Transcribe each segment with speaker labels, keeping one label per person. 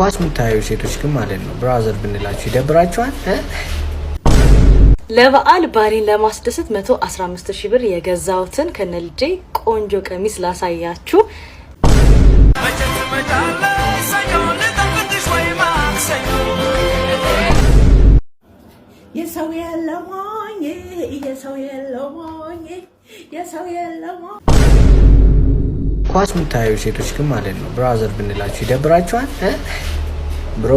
Speaker 1: ኳስ ምታዩ ሴቶች ግን ማለት ነው ብራዘር ብንላችሁ ይደብራችኋል።
Speaker 2: ለበዓል ባሌን ለማስደሰት 115,000 ብር የገዛውትን ከነልጄ ቆንጆ ቀሚስ ላሳያችሁ።
Speaker 3: የሰው የለሞኝ የሰው የለሞኝ የሰው የለሞኝ
Speaker 1: ኳስ ምታዩ ሴቶች ግን ማለት ነው ብራዘር ብንላችሁ ይደብራችኋል። ብሮ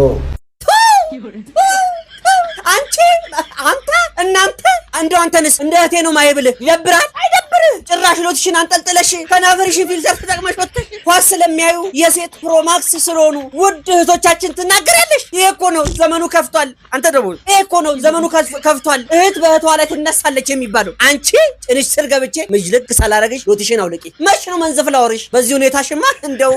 Speaker 4: አንተ እናንተ እንደው አንተንስ እንደ እህቴ ነው ማይብልህ ይደብራል አይደብርህ? ጭራሽ ሎትሽን አንጠልጥለሽ ከናቨርሽ ፊልተር ተጠቅመሽ ወጥተሽ ኳስ ስለሚያዩ የሴት ፕሮማክስ ስለሆኑ ውድ እህቶቻችን ትናገራለሽ። ይሄ እኮ ነው ዘመኑ ከፍቷል። አንተ ደግሞ ይሄ እኮ ነው ዘመኑ ከፍቷል። እህት በእህቷ ላይ ትነሳለች የሚባለው። አንቺ ጭንሽ ስር ገብቼ ምጅልቅ ሳላረግሽ ሎትሽን አውልቂ። መች ነው መንዘፍ ላወርሽ? በዚህ ሁኔታሽማ እንደው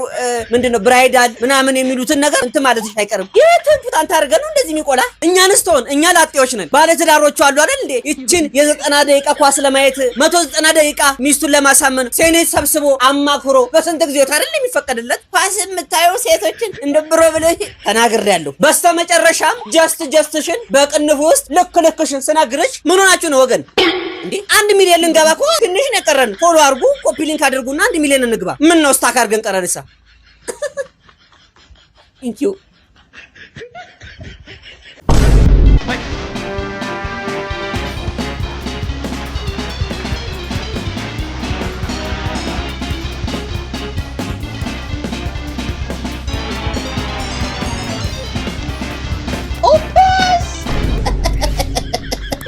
Speaker 4: ምንድነው ብራይዳል ምናምን የሚሉትን ነገር እንት ማለትሽ አይቀርም። የትንፉት አንተ አርገ ነው እንደዚህ የሚቆላ እኛንስ ተሆን እኛ ላጤዎች ነን። ባለትዳሮቹ አሉ አይደል እንዴ? እቺን የ90 ደቂቃ ኳስ ለማየት 190 ደቂቃ ሚስቱን ለማሳመን ሴኔት ሰብስቦ አማክሮ በስንት ጊዜ አይደል የሚፈቀድለት? ኳስ የምታዩ ሴቶችን እንደብሮ ብለህ ተናግሬያለሁ። በስተመጨረሻም ጀስትሽን በቅንፍ ውስጥ ልክሽን ስናግርሽ ምን ሆናችሁ ነው ወገን? እንዴ 1 ሚሊዮን ልንገባ እኮ ትንሽ ነው የቀረን። ፎሎ አድርጉ፣ ኮፒ ሊንክ አድርጉና 1 ሚሊዮን እንግባ። ምን ነው ስታክ አድርገን ቀረንሳ? ቴንክ ዩ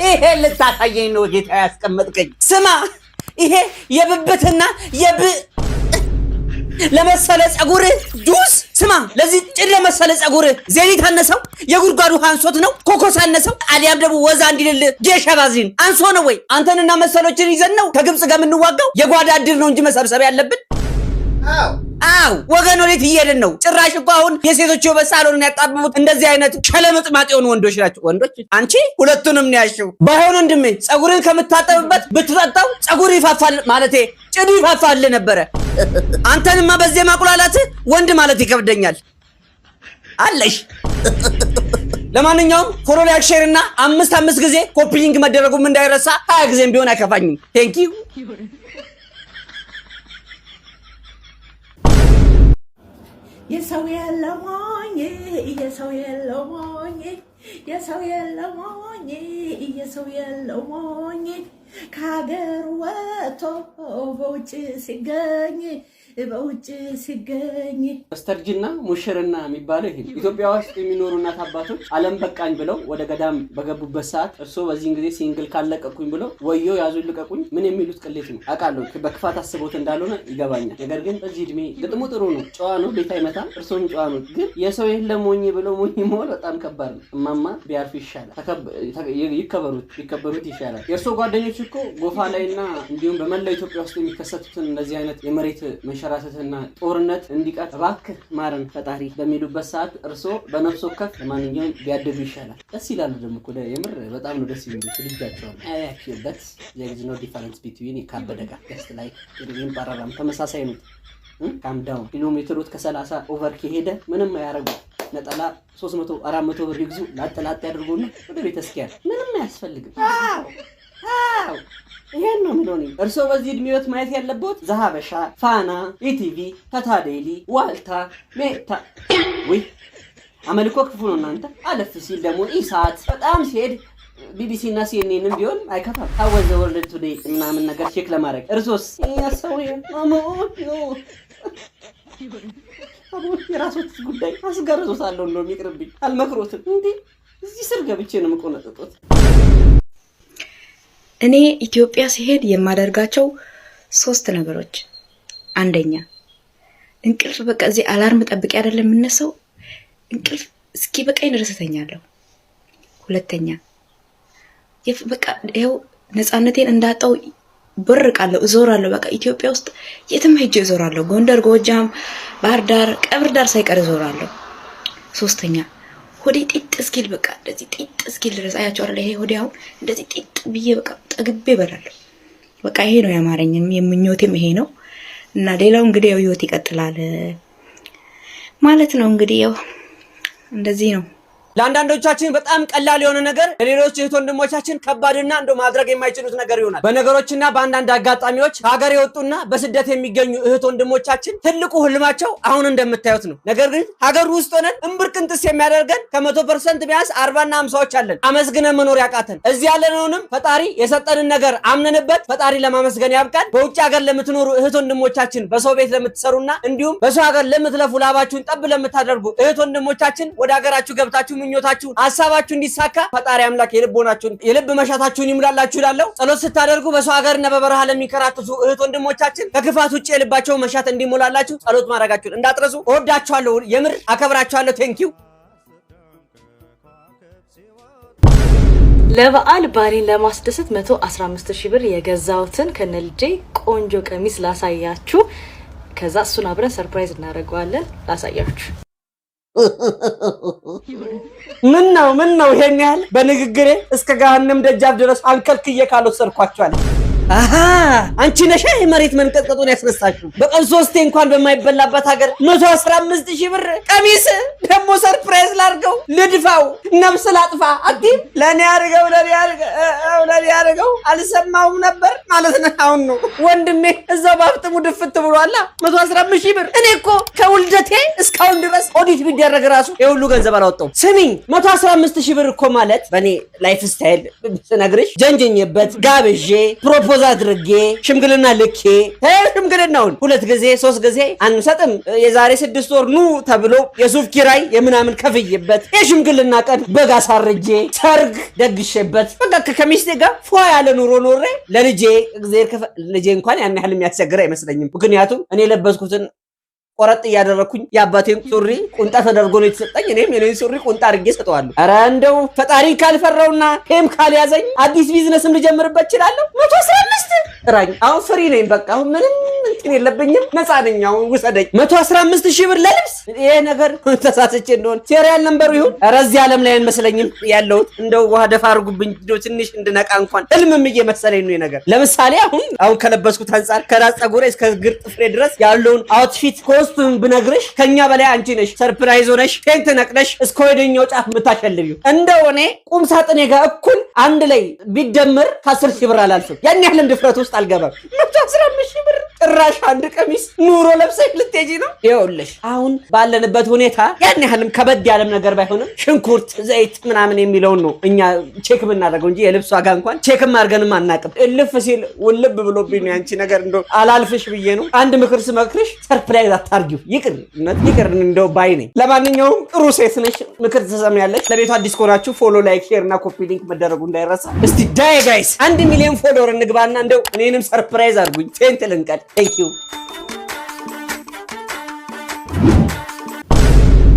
Speaker 4: ይሄ ልታሳየኝ ነው ጌታ ያስቀመጥከኝ። ስማ ይሄ የብብትና ለመሰለ ጸጉር ጁስ ስማ፣ ለዚህ ጭድ ለመሰለ ጸጉር ዜኒት አነሰው፣ የጉድጓዱ አንሶት ነው ኮኮስ አነሰው፣ አሊያም ደግሞ ወዛ እንዲልል ጌሻ ባዝሊን አንሶ ነው ወይ? አንተንና መሰሎችን ይዘን ነው ከግብጽ ጋር የምንዋጋው? የጓዳ እድር ነው እንጂ መሰብሰብ ያለብን። አው ወገን ወዴት እየሄድን ነው? ጭራሽ እኮ አሁን የሴቶች ውበት ሳሎንን ያጣበቡት እንደዚህ አይነት ሸለመጥማጥ የሆኑ ወንዶች ናቸው። ወንዶች አንቺ ሁለቱንም ነው ያሽው። ባይሆን ወንድሜ ጸጉርን ከምታጠብበት ብትጠጣው ጸጉር ይፋፋል ማለቴ ጭዱ ይፋፋል ነበረ። አንተንማ በዚህ ማቁላላት ወንድ ማለት ይከብደኛል አለሽ። ለማንኛውም ፎሎ ላይክ ሼር እና 5 ጊዜ ኮፒ ሊንክ መደረጉም እንዳይረሳ። 20 ጊዜም ቢሆን አይከፋኝም። ቴንክ ዩ
Speaker 3: የሰው የለሞኝ የሰው የለሞኝ የሰው የለሞኝ የሰው የለሞኝ ከሀገር ወጥቶ በውጭ ሲገኝ
Speaker 4: በስተርጅና ሙሽርና የሚባለው ይሄ ኢትዮጵያ ውስጥ የሚኖሩ እናት አባቶች ዓለም በቃኝ ብለው ወደ ገዳም በገቡበት ሰዓት እርሶ በዚህን ጊዜ ሲንግል ካለቀቁኝ ብለው ወዮ ያዙ ልቀቁኝ ምን የሚሉት ቅሌት ነው አውቃለሁ። በክፋት አስቦት እንዳልሆነ ይገባኛል። ነገር ግን በዚህ እድሜ ግጥሙ ጥሩ ነው፣ ጨዋ ነው፣ ቤት አይመታም፣ እርሶም ጨዋ ነው። ግን የሰው የለም ሞኝ ብለው ሞኝ መሆን በጣም ከባድ ነው። እማማ ቢያርፍ ይሻላል። ይከበሩት ይሻላል። የእርሶ ጓደኞች እኮ ጎፋ ላይና እንዲሁም በመላው ኢትዮጵያ ውስጥ የሚከሰቱትን እንደዚህ አይነት የመሬት መንሸራተትና ጦርነት እንዲቀር እባክህ ማረን ፈጣሪ በሚሉበት ሰዓት እርሶ በነፍስ ወከፍ ለማንኛውም ቢያደጉ ይሻላል። ደስ ይላሉ ደግሞ እኮ የምር በጣም ነው ደስ የሚሉት ልጃቸው። አያችሁበት there is no difference between ካበደ ጋር just like ጥሩን ባራራም ተመሳሳይ ነው። ካም ዳውን ኪሎሜትሮች ከ30 ኦቨር ከሄደ ምንም አያረጉ። ነጠላ 300 400 ብር ይግዙ ላጠላጥ ያድርጉና ወደ ቤተ ክርስቲያን ምንም አያስፈልግም። አው ይሄን ነው ምንድነው? እርሶ በዚህ እድሜዎት ማየት ያለበት ዘሀበሻ፣ ፋና፣ ኢቲቪ፣ ታታዴሊ፣ ዋልታ፣ ሜታ ወይ አመልኮ ክፉ ነው እናንተ። አለፍ ሲል ደግሞ ኢሳት በጣም ሲሄድ ቢቢሲ እና ሲኤንኤንም ቢሆን አይከፋም። ታወዘ ወርልድ ቱዴይ ምናምን ነገር ቼክ ለማድረግ እርሶስ ያሰው ነው አቦ የራሶት ጉዳይ አስገርዞታለሁ። እንደውም ይቅርብኝ አልመክሮትም። እንዴ እዚህ ስር ገብቼ ነው የምቆነጥጦት።
Speaker 5: እኔ ኢትዮጵያ ሲሄድ የማደርጋቸው 3 ነገሮች፣ አንደኛ እንቅልፍ በቃ እዚህ አላርም ጠብቄ አይደለም የምነሳው፣ እንቅልፍ እስኪ በቃኝ ድረስ እተኛለሁ። ሁለተኛ በቃ ይኸው ነፃነቴን እንዳጣው በርቃለሁ፣ እዞራለሁ። በቃ ኢትዮጵያ ውስጥ የትም ሄጄ እዞራለሁ። ጎንደር፣ ጎጃም፣ ባህር ዳር፣ ቀብር ዳር ሳይቀር እዞራለሁ። ሶስተኛ ሆዴ ጢጥ እስኪል በቃ እንደዚህ ጢጥ እስኪል ድረስ አያቸው አይደል? ይሄ ሆዴ አሁን እንደዚህ ጢጥ ብዬ በቃ ጠግቤ እበላለሁ። በቃ ይሄ ነው ያማረኝም የምኞቴም ይሄ ነው። እና ሌላው እንግዲህ ያው ህይወት ይቀጥላል ማለት ነው። እንግዲህ ያው እንደዚህ ነው።
Speaker 4: ለአንዳንዶቻችን በጣም ቀላል የሆነ ነገር ለሌሎች እህት ወንድሞቻችን ከባድና እንደው ማድረግ የማይችሉት ነገር ይሆናል። በነገሮችና በአንዳንድ አጋጣሚዎች ሀገር የወጡና በስደት የሚገኙ እህት ወንድሞቻችን ትልቁ ህልማቸው አሁን እንደምታዩት ነው። ነገር ግን ሀገር ውስጥ ሆነን እምብርቅንጥስ የሚያደርገን ከ100% ቢያንስ 40 እና 50ዎች አለን አመስግነን መኖር ያቃተን። እዚህ ያለነውንም ፈጣሪ የሰጠንን ነገር አምነንበት ፈጣሪ ለማመስገን ያብቃን። በውጭ ሀገር ለምትኖሩ እህት ወንድሞቻችን፣ በሰው ቤት ለምትሰሩና እንዲሁም በሰው ሀገር ለምትለፉ ላባችሁን ጠብ ለምታደርጉ እህት ወንድሞቻችን ወደ ሀገራችሁ ገብታችሁ ምኞታችሁ ሐሳባችሁ እንዲሳካ ፈጣሪ አምላክ የልቦናችሁን የልብ መሻታችሁን ይምላላችሁ ይላለው። ጸሎት ስታደርጉ በሰው ሀገርና በበረሃ ለሚከራተቱ እህት ወንድሞቻችን ከክፋት ውጪ የልባቸው መሻት እንዲሞላላችሁ ጸሎት ማድረጋችሁን እንዳትረሱ። እወዳችኋለሁ፣ የምር አከብራችኋለሁ። ቴንኪው።
Speaker 2: ለበዓል ባሌን ለማስደሰት 115,000 ብር የገዛውትን ከነልጄ ቆንጆ ቀሚስ ላሳያችሁ። ከዛ እሱን አብረን ሰርፕራይዝ እናደርገዋለን። ላሳያችሁ።
Speaker 4: ምን ነው ይሄን ያህል በንግግሬ እስከ ገሃነም ደጃፍ ድረስ አንከልክዬ ካልወሰድኳችኋል። አሃ አንቺ ነሽ የመሬት መንቀጥቀጡን ያስነሳችሁ። በቀን 3 እንኳን በማይበላበት ሀገር 115,000 ብር ቀሚስ ደግሞ ሰርፕራይዝ ላድርገው ልድፋው ነፍስ ላጥፋ አዲም ለኔ ያርገው አልሰማውም ነበር ማለት ነው። አሁን ነው ወንድሜ እዛው ባፍጥሙ ድፍት ብሏላ 115,000 ብር። እኔ እኮ ከውልደቴ እስካሁን ድረስ ኦዲት ቢደረግ ራሱ የሁሉ ገንዘብ አላወጣው። ስሚኝ 115,000 ብር እኮ ማለት በኔ ላይፍ ስታይል ስነግርሽ ጀንጀኝበት ጋብዤ ፕሮፖዝ አድርጌ ሽምግልና ልኬ ሽምግልናውን 2 ጊዜ 3 ጊዜ አንሰጥም። የዛሬ 6 ወር ኑ ተብሎ የሱፍ ኪራይ የምናምን ከፍዬበት የሽምግልና ቀን በጋ ሳርጄ ሰርግ ደግሼበት በቃ ከሚስቴ ጋር ፏ ያለ ኑሮ ኖሬ ለልጄ ልጄ እንኳን ያን ያህል የሚያስቸግር አይመስለኝም። ምክንያቱም እኔ ለበስኩትን ቆረጥ ያደረኩኝ የአባቴን ሱሪ ቁንጣ ተደርጎ ነው የተሰጠኝ። እኔም የኔን ሱሪ ቁንጣ አድርጌ ሰጠዋለሁ። ኧረ እንደው ፈጣሪ ካልፈራውና ሄም ካልያዘኝ አዲስ ቢዝነስም ልጀምርበት እችላለሁ። 115 ራኝ አሁን ፍሪ ነኝ። በቃ አሁን ምንም እንትን የለብኝም፣ ነፃ ነኝ። አሁን ውሰደኝ። 115,000 ብር ለልብስ። ይሄ ነገር ተሳስቼ እንደሆነ ሴሪያል ነምበሩ ይሁን ኧረ እዚህ ዓለም ላይ አይመስለኝም ያለሁት። እንደው ውሃ ደፋ አድርጉብኝ ትንሽ እንድነቃ እንኳን ህልምም እየመሰለኝ ነው ነገር። ለምሳሌ አሁን ከለበስኩት አንፃር ከራስ ፀጉሬ እስከ እግር ጥፍሬ ድረስ ያለውን አውትፊት ኮስቱም ብነግርሽ ከኛ በላይ አንቺ ነሽ ሰርፕራይዝ ሆነሽ ፌንት ነቅለሽ እስከ ወደኛው ጫፍ የምታሸልቢው። እንደው እኔ ቁም ሳጥኔ ጋር እኩል አንድ ላይ ቢደምር ከ10,000 ብር አላልፍም። ያን ያህልም ድፍረት ውስጥ አልገባም። 115,000 ብር ጭራሽ አንድ ቀሚስ ኑሮ ለብሰሽ ልትሄጂ ነው? ይኸውልሽ አሁን ባለንበት ሁኔታ ያን ያህልም ከበድ ያለም ነገር ባይሆንም ሽንኩርት፣ ዘይት ምናምን የሚለውን ነው እኛ ቼክ ብናደርገው እንጂ የልብስ ዋጋ እንኳን ቼክም አድርገንም አናውቅም። እልፍ ሲል ውልብ ብሎብኝ ነው ያንቺ ነገር። እንደው አላልፍሽ ብዬ ነው። አንድ ምክር ስመክርሽ ሰርፕራይዝ አታርጊው። ይቅር እንደው ባይ ነኝ። ለማንኛውም ጥሩ ሴት ነሽ፣ ምክር ትሰሚያለሽ። ለቤቱ አዲስ ከሆናችሁ ፎሎ፣ ላይክ፣ ሼር እና ኮፒ ሊንክ መደረጉ እንዳይረሳ። እስቲ ዳይ ጋይስ 1 ሚሊዮን ፎሎወር እንግባና እንደው እኔንም ሰርፕራይዝ አድርጉኝ። ፌንት ልንቀል። ቴንክ ዩ